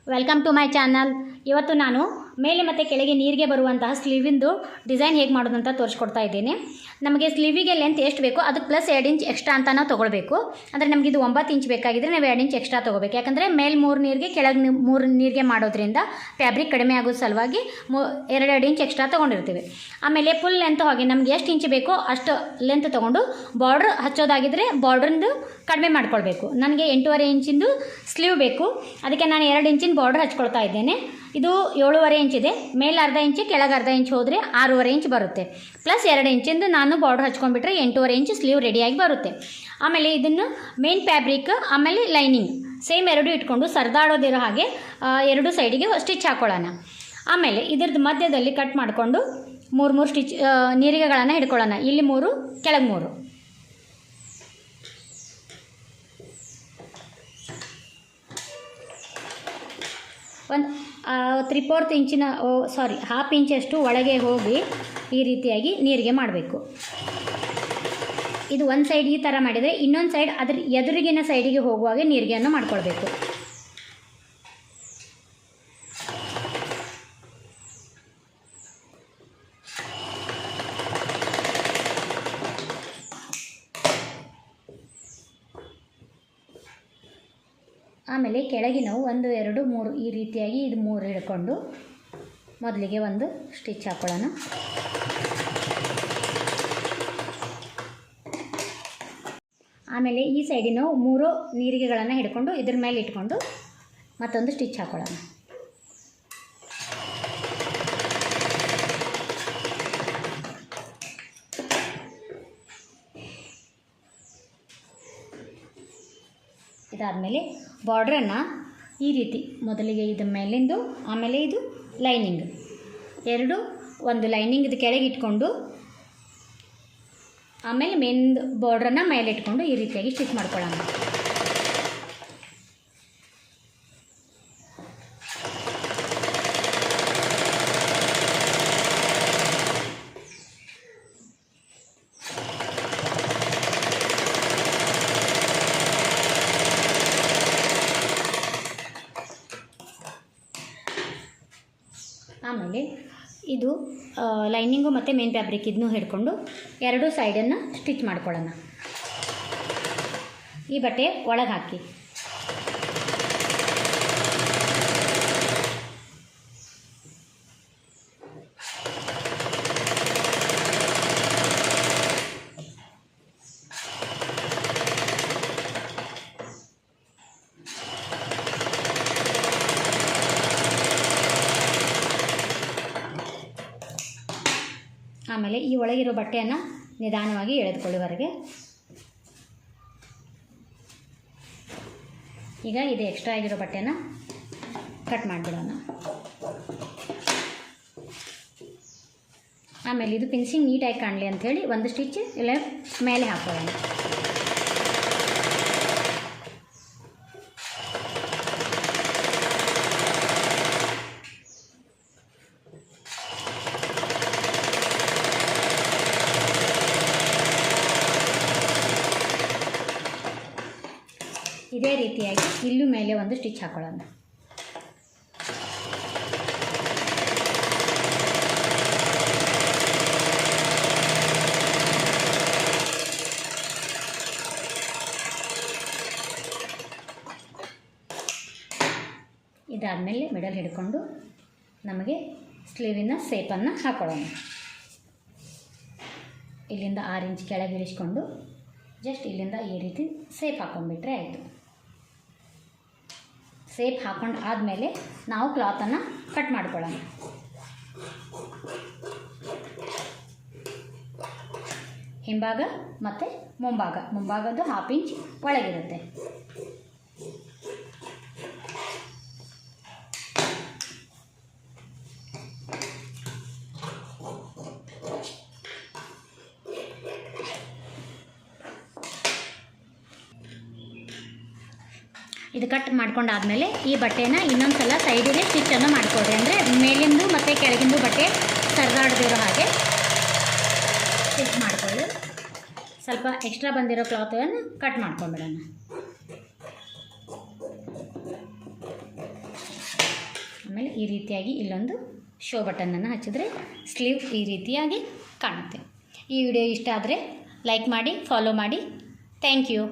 Welcome to my channel. ಇವತ್ತು ನಾನು ಮೇಲೆ ಮತ್ತು ಕೆಳಗೆ ನೀರಿಗೆ ಬರುವಂತಹ ಸ್ಲೀವಿಂದು ಡಿಸೈನ್ ಹೇಗೆ ಮಾಡೋದಂತ ತೋರಿಸ್ಕೊಡ್ತಾ ಇದ್ದೀನಿ. ನಮಗೆ ಸ್ಲೀವಿಗೆ ಲೆಂತ್ ಎಷ್ಟು ಬೇಕೋ ಅದಕ್ಕೆ ಪ್ಲಸ್ 2 ಇಂಚ್ ಎಕ್ಸ್ಟ್ರಾ ಅಂತ ನಾವು ತೊಗೊಳ್ಬೇಕು. ಅಂದರೆ ನಮಗೆ ಇದು 9 ಇಂಚ್ ಬೇಕಾಗಿದ್ದರೆ ನಾವು 2 ಇಂಚ್ ಎಕ್ಸ್ಟ್ರಾ ತೊಗೋಬೇಕು. ಯಾಕಂದರೆ ಮೇಲೆ 3 ನೀರಿಗೆ ಕೆಳಗೆ 3 ನೀರಿಗೆ ಮಾಡೋದ್ರಿಂದ ಫ್ಯಾಬ್ರಿಕ್ ಕಡಿಮೆ ಆಗೋ ಸಲುವಾಗಿ 2 ಇಂಚ್ ಎಕ್ಸ್ಟ್ರಾ ತೊಗೊಂಡಿರ್ತೀವಿ. ಆಮೇಲೆ ಫುಲ್ ಲೆಂತ್ ಹೋಗಿ ನಮ್ಗೆ ಎಷ್ಟು ಇಂಚ್ ಬೇಕೋ ಅಷ್ಟು ಲೆಂತ್ ತೊಗೊಂಡು ಬಾರ್ಡ್ರ್ ಹಚ್ಚೋದಾಗಿದ್ದರೆ ಬಾರ್ಡ್ರಿಂದು ಕಡಿಮೆ ಮಾಡ್ಕೊಳ್ಬೇಕು. ನನಗೆ 8.5 ಇಂಚಿಂದು ಸ್ಲೀವ್ ಬೇಕು, ಅದಕ್ಕೆ ನಾನು 2 ಇಂಚಿನ ಬಾರ್ಡ್ರ್ ಹಚ್ಕೊಳ್ತಾ ಇದ್ದೇನೆ. ಇದು 7.5 ಇಂಚ್ ಇದೆ. ಮೇಲೆ ಅರ್ಧ ಇಂಚು ಕೆಳಗೆ ಅರ್ಧ ಇಂಚ್ ಹೋದರೆ 6.5 ಇಂಚ್ ಬರುತ್ತೆ. ಪ್ಲಸ್ 2 ಇಂಚಿಂದು ನಾನು ಬಾರ್ಡ್ರ್ ಹಚ್ಕೊಂಡ್ಬಿಟ್ರೆ 8.5 ಇಂಚ್ ಸ್ಲೀವ್ ರೆಡಿಯಾಗಿ ಬರುತ್ತೆ. ಆಮೇಲೆ ಇದನ್ನು ಮೇನ್ ಫ್ಯಾಬ್ರಿಕ್ ಆಮೇಲೆ ಲೈನಿಂಗ್ ಸೇಮ್ ಎರಡು ಇಟ್ಕೊಂಡು ಸರ್ದಾಡೋದಿರೋ ಹಾಗೆ 2 ಸೈಡಿಗೆ ಸ್ಟಿಚ್ ಹಾಕ್ಕೊಳ್ಳೋಣ. ಆಮೇಲೆ ಇದ್ರದ್ದು ಮಧ್ಯದಲ್ಲಿ ಕಟ್ ಮಾಡಿಕೊಂಡು 3 ಸ್ಟಿಚ್ ನೀರಿಗೆಗಳನ್ನು ಹಿಡ್ಕೊಳ್ಳೋಣ. ಇಲ್ಲಿ 3 ಕೆಳಗೆ 3. ಒಂದು 3/4 ಇಂಚಿನ ಹಾಫ್ ಇಂಚಷ್ಟು ಒಳಗೆ ಹೋಗಿ ಈ ರೀತಿಯಾಗಿ ನೀರಿಗೆ ಮಾಡಬೇಕು. ಇದು ಒಂದು ಸೈಡ್ ಈ ಥರ ಮಾಡಿದರೆ ಇನ್ನೊಂದು ಸೈಡ್ ಅದ್ರ ಎದುರಿಗಿನ ಸೈಡಿಗೆ ಹೋಗುವಾಗೆ ನೀರಿಗೆಯನ್ನು ಮಾಡ್ಕೊಳ್ಬೇಕು. ಆಮೇಲೆ ಕೆಳಗೆ ನಾವು 1 2 3 ಈ ರೀತಿಯಾಗಿ ಇದು 3 ಹಿಡ್ಕೊಂಡು ಮೊದಲಿಗೆ ಒಂದು ಸ್ಟಿಚ್ ಹಾಕ್ಕೊಳ್ಳೋಣ. ಆಮೇಲೆ ಈ ಸೈಡಿನ 3 ನೀರಿಗೆಗಳನ್ನು ಹಿಡ್ಕೊಂಡು ಇದ್ರ ಮೇಲೆ ಇಟ್ಕೊಂಡು ಮತ್ತೊಂದು ಸ್ಟಿಚ್ ಹಾಕ್ಕೊಳ್ಳೋಣ. ಇದಾದಮೇಲೆ ಬಾರ್ಡ್ರನ್ನು ಈ ರೀತಿ ಮೊದಲಿಗೆ ಇದು ಮೇಲಿಂದು ಆಮೇಲೆ ಇದು ಲೈನಿಂಗ್ ಎರಡು ಒಂದು ಲೈನಿಂಗ್ ಇದು ಕೆಳಗೆ ಇಟ್ಕೊಂಡು ಆಮೇಲೆ ಮೇನ್ ಬಾರ್ಡ್ರನ್ನು ಮೇಲೆ ಇಟ್ಕೊಂಡು ಈ ರೀತಿಯಾಗಿ ಸ್ಟಿಚ್ ಮಾಡ್ಕೊಳ್ಳೋಣ. ಆಮೇಲೆ ಇದು ಲೈನಿಂಗು ಮತ್ತು ಮೇನ್ ಫ್ಯಾಬ್ರಿಕ್ ಇದನ್ನು ಹಿಡ್ಕೊಂಡು 2 ಸೈಡನ್ನು ಸ್ಟಿಚ್ ಮಾಡ್ಕೊಳ್ಳೋಣ. ಈ ಬಟ್ಟೆ ಒಳಗೆ ಹಾಕಿ ಆಮೇಲೆ ಈ ಒಳಗಿರೋ ಬಟ್ಟೆಯನ್ನು ನಿಧಾನವಾಗಿ ಎಳೆದುಕೊಳ್ಳುವವರೆಗೆ. ಈಗ ಇದು ಎಕ್ಸ್ಟ್ರಾ ಆಗಿರೋ ಬಟ್ಟೆನ ಕಟ್ ಮಾಡಿಬಿಡೋಣ. ಆಮೇಲೆ ಇದು ಫಿನಿಶಿಂಗ್ ನೀಟಾಗಿ ಕಾಣಲಿ ಅಂಥೇಳಿ ಒಂದು ಸ್ಟಿಚ್ ಇಲ್ಲ ಮೇಲೆ ಹಾಕೊಳ್ಳೋಣ. ಇದೇ ರೀತಿಯಾಗಿ ಇಲ್ಲೂ ಮೇಲೆ ಒಂದು ಸ್ಟಿಚ್ ಹಾಕೊಳ್ಳೋಣ. ಇದಾದಮೇಲೆ ಮಿಡಲ್ ಹಿಡ್ಕೊಂಡು ನಮಗೆ ಸ್ಲೀವಿನ ಸೇಪನ್ನು ಹಾಕೊಳ್ಳೋಣ. ಇಲ್ಲಿಂದ 6 ಇಂಚ್ ಕೆಳಗೆ ಇಳಿಸ್ಕೊಂಡು ಜಸ್ಟ್ ಇಲ್ಲಿಂದ ಈ ರೀತಿ ಸೇಪ್ ಹಾಕೊಂಡ್ಬಿಟ್ರೆ ಆಯಿತು. ಸೇಪ್ ಹಾಕೊಂಡು ಆದಮೇಲೆ ನಾವು ಕ್ಲಾತನ್ನು ಕಟ್ ಮಾಡ್ಕೊಳ್ಳೋಣ. ಹಿಂಭಾಗ ಮತ್ತು ಮುಂಭಾಗದ್ದು ಹಾಫ್ ಇಂಚ್ ಒಳಗಿರುತ್ತೆ. ಇದು ಕಟ್ ಮಾಡ್ಕೊಂಡಾದಮೇಲೆ ಈ ಬಟ್ಟೆನ ಇನ್ನೊಂದು ಸಲ ಸೈಡಿಗೆ ಸ್ಟಿಚ್ಚನ್ನು ಮಾಡಿಕೊಡ್ರಿ. ಅಂದರೆ ಮೇಲಿಂದು ಮತ್ತು ಕೆಳಗಿಂದು ಬಟ್ಟೆ ಸರಿದಾಡ್ದಿರೋ ಹಾಗೆ ಸ್ಟಿಚ್ ಮಾಡಿಕೊಳ್ಳಿ. ಸ್ವಲ್ಪ ಎಕ್ಸ್ಟ್ರಾ ಬಂದಿರೋ ಕ್ಲಾತನ್ನು ಕಟ್ ಮಾಡ್ಕೊಂಬಿಡೋಣ. ಆಮೇಲೆ ಈ ರೀತಿಯಾಗಿ ಇಲ್ಲೊಂದು ಶೋ ಬಟನನ್ನು ಹಚ್ಚಿದ್ರೆ ಸ್ಲೀವ್ ಈ ರೀತಿಯಾಗಿ ಕಾಣುತ್ತೆ. ಈ ವಿಡಿಯೋ ಇಷ್ಟ ಆದರೆ ಲೈಕ್ ಮಾಡಿ, ಫಾಲೋ ಮಾಡಿ. Thank you.